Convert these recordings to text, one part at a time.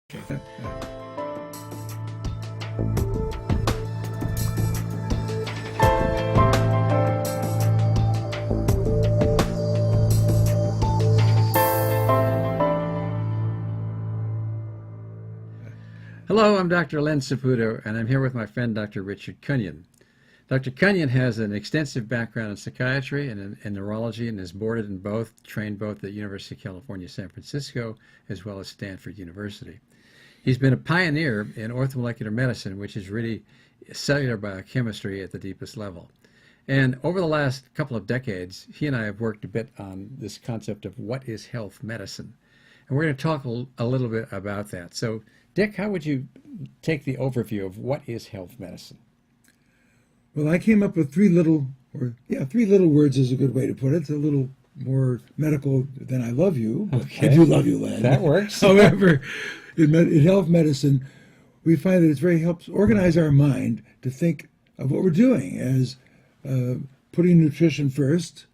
Hello, I'm Dr. Len Saputo, and I'm here with my friend Dr. Richard Cunnion. Dr. Cunnion has an extensive background in psychiatry and in neurology and is boarded in both, trained both at University of California, San Francisco, as well as Stanford University. He's been a pioneer in orthomolecular medicine, which is really cellular biochemistry at the deepest level. And over the last couple of decades, he and I have worked a bit on this concept of what is health medicine. And we're going to talk a little bit about that. So, Dick, how would you take the overview of what is health medicine? Well, I came up with three little words is a good way to put it. It's a little more medical than I love you. But Okay. I do love you, Len. That works. However, in health medicine, we find that it helps organize our mind to think of what we're doing as putting nutrition first,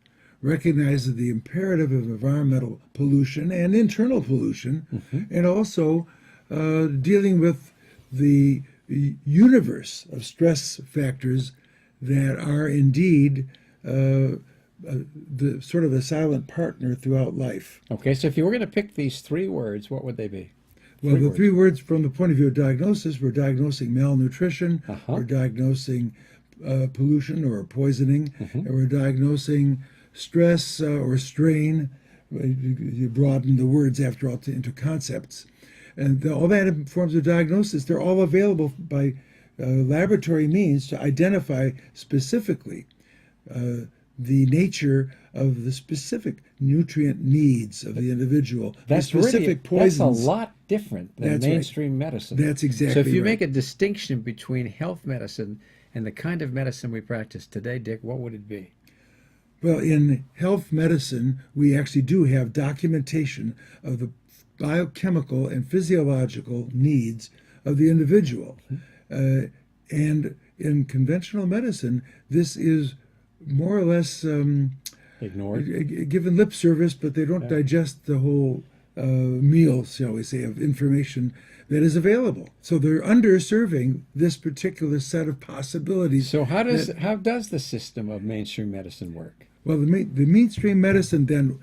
recognizing the imperative of environmental pollution and internal pollution, and also dealing with the universe of stress factors that are indeed the sort of a silent partner throughout life. Okay, so if you were going to pick these three words, what would they be? Well, the three words from the point of view of diagnosis, we're diagnosing malnutrition, we're diagnosing pollution or poisoning, and we're diagnosing stress or strain. You broaden the words after all into concepts. And all that forms of diagnosis, they're all available by laboratory means to identify specifically the nature of the specific nutrient needs of the individual. That's the specific poisons. That's a lot different than mainstream medicine. That's exactly right. So if you right. make a distinction between health medicine and the kind of medicine we practice today, Dick, what would it be? Well, in health medicine, we actually do have documentation of the biochemical and physiological needs of the individual. And in conventional medicine, this is more or less ignored, given lip service, but they don't digest the whole meal, shall we say, of information that is available. So they're underserving this particular set of possibilities. So how does the system of mainstream medicine work? Well, the mainstream medicine then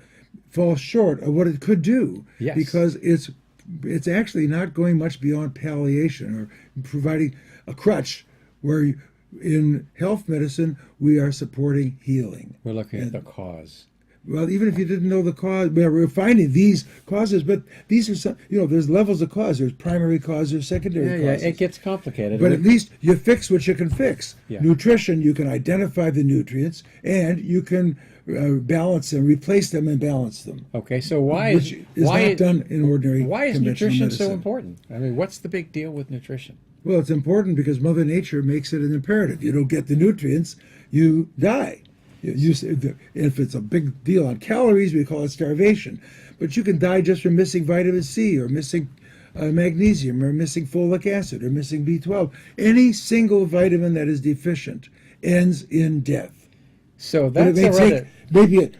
falls short of what it could do, because it's actually not going much beyond palliation or providing a crutch, where in health medicine we are supporting healing. We're looking at the cause. Well, even if you didn't know the cause, we're finding these causes, but these are some, there's levels of cause. There's primary cause, there's secondary causes. Yeah, it gets complicated. But at least you fix what you can fix. Yeah. Nutrition, you can identify the nutrients, and you can balance them, replace them, and balance them. Okay, so why is not done in ordinary Why is conventional nutrition medicine. so important? I mean, what's the big deal with nutrition? Well, it's important because Mother Nature makes it an imperative. You don't get the nutrients, you die. If it's a big deal on calories, we call it starvation. But you can die just from missing vitamin C or missing magnesium or missing folic acid or missing B12. Any single vitamin that is deficient ends in death. So But that's it may take maybe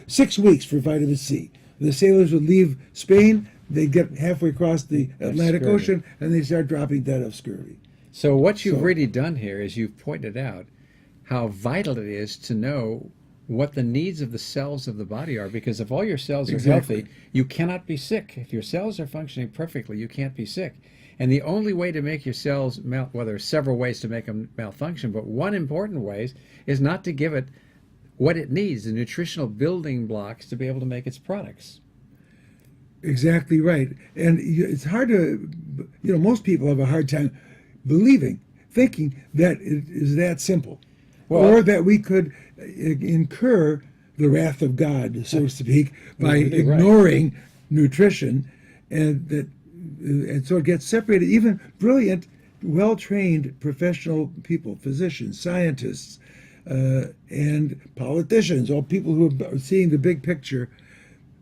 6 weeks for vitamin C. The sailors would leave Spain, they'd get halfway across the Atlantic Ocean, and they start dropping dead of scurvy. So what you've really done here is you've pointed out how vital it is to know what the needs of the cells of the body are, because if all your cells are healthy, you cannot be sick. If your cells are functioning perfectly, you can't be sick. And the only way to make your cells, well, there are several ways to make them malfunction, but one important way is not to give it what it needs, the nutritional building blocks to be able to make its products. Exactly right. And it's hard to, most people have a hard time thinking that it is that simple. Or that we could incur the wrath of God, so to speak, by ignoring nutrition, and so it gets separated. Even brilliant, well-trained professional people, physicians, scientists, and politicians, all people who are seeing the big picture,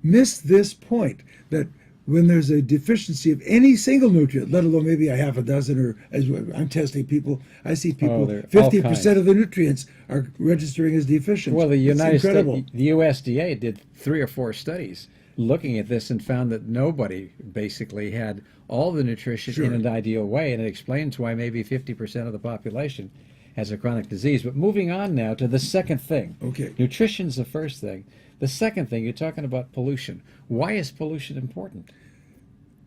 miss this point that when there's a deficiency of any single nutrient, let alone maybe a half a dozen, or as I'm testing people, I see people 50% of the nutrients are registering as deficient. Well, the USDA did 3 or 4 studies looking at this and found that nobody basically had all the nutrition Sure. in an ideal way, and it explains why maybe 50% of the population has a chronic disease. But moving on now to the second thing. Okay. Nutrition's the first thing. The second thing, you're talking about pollution. Why is pollution important?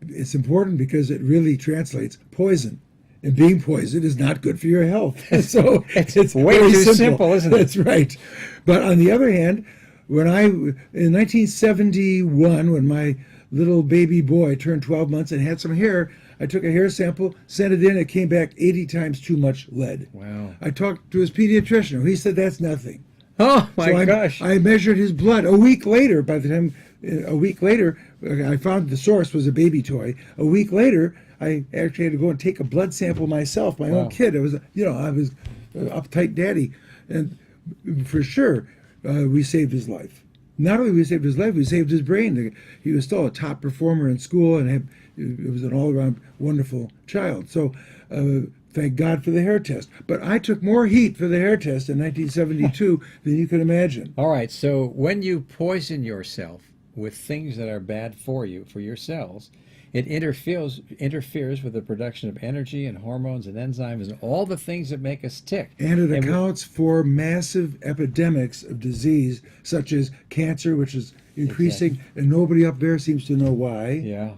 It's important because it really translates poison. And being poisoned is not good for your health. So it's way very too simple, isn't it? That's right. But on the other hand, in 1971, when my little baby boy turned 12 months and had some hair, I took a hair sample, sent it in, it came back 80 times too much lead. Wow. I talked to his pediatrician. He said that's nothing. Oh, my So gosh. I measured his blood a week later. By the time, a week later, I found the source was a baby toy. A week later, I actually had to go and take a blood sample myself, my Wow. own kid. I was uptight daddy. And for sure, we saved his life. Not only we saved his life, we saved his brain. He was still a top performer in school, and it was an all-around wonderful child. So thank God for the hair test. But I took more heat for the hair test in 1972 than you can imagine. All right, so when you poison yourself with things that are bad for you, for your cells, it interferes with the production of energy and hormones and enzymes and all the things that make us tick. And it accounts for massive epidemics of disease, such as cancer, which is increasing, and nobody up there seems to know why. Yeah,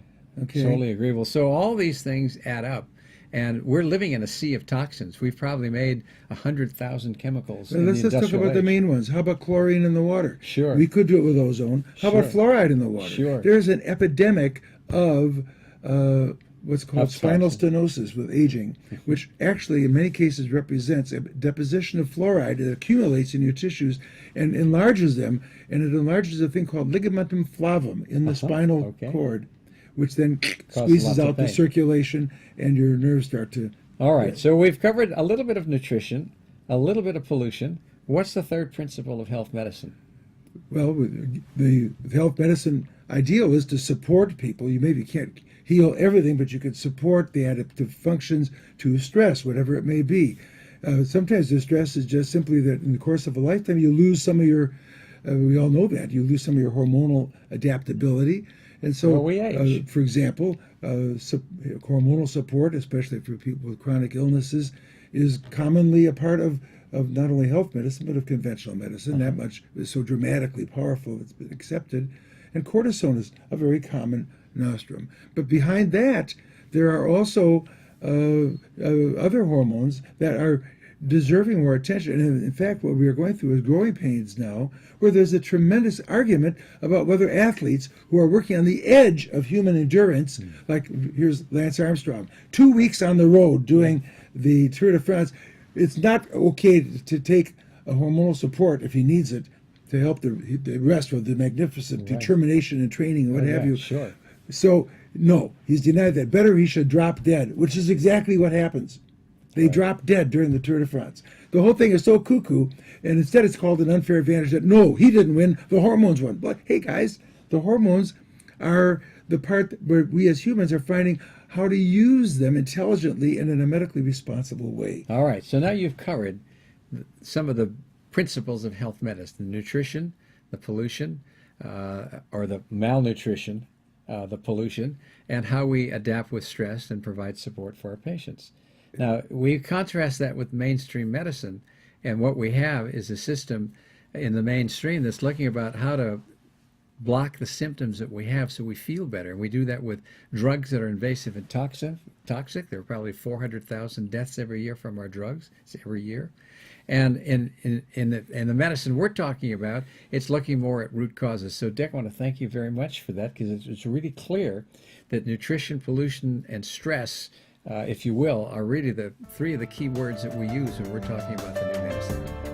Okay. totally agreeable. So all these things add up, and we're living in a sea of toxins. We've probably made 100,000 chemicals. Well, in let's the talk industrial about the age. main ones. How about chlorine in the water? Sure. We could do it with ozone. How about Sure. fluoride in the water? Sure. There's an epidemic of what's called Of spinal toxins. stenosis with aging, which actually in many cases represents a deposition of fluoride that accumulates in your tissues and enlarges them, and it enlarges a thing called ligamentum flavum in the spinal Okay. cord, which then Causes squeezes lots of out the pain. circulation and your nerves start to. All right, so we've covered a little bit of nutrition, a little bit of pollution. What's the third principle of health medicine? Well, the health medicine ideal is to support people. You maybe can't heal everything, but you can support the adaptive functions to stress, whatever it may be. Sometimes the stress is just simply that in the course of a lifetime, you lose some of your, we all know that, you lose some of your hormonal adaptability. And so, Well, we age. for example, hormonal support, especially for people with chronic illnesses, is commonly a part of not only health medicine, but of conventional medicine. That much is so dramatically powerful, it's been accepted. And cortisone is a very common nostrum. But behind that, there are also other hormones that are deserving more attention. And in fact, what we are going through is growing pains now, where there's a tremendous argument about whether athletes who are working on the edge of human endurance, like here's Lance Armstrong, 2 weeks on the road doing the Tour de France, it's not okay to take a hormonal support if he needs it to help the rest of the magnificent determination and training and what have you. Sure. So, no, he's denied that. Better he should drop dead, which is exactly what happens. They drop dead during the Tour de France. The whole thing is so cuckoo, and instead it's called an unfair advantage that, no, he didn't win, the hormones won. But, hey, guys, the hormones are the part where we as humans are finding how to use them intelligently and in a medically responsible way. All right, so now you've covered some of the principles of health medicine: the nutrition, the pollution, or the malnutrition, the pollution, and how we adapt with stress and provide support for our patients. Now, we contrast that with mainstream medicine, and what we have is a system in the mainstream that's looking about how to block the symptoms that we have so we feel better. And we do that with drugs that are invasive and toxic. There are probably 400,000 deaths every year from our drugs, every year. And in the medicine we're talking about, it's looking more at root causes. So, Dick, I want to thank you very much for that, because it's really clear that nutrition, pollution, and stress, if you will, are really the three of the key words that we use when we're talking about the new medicine.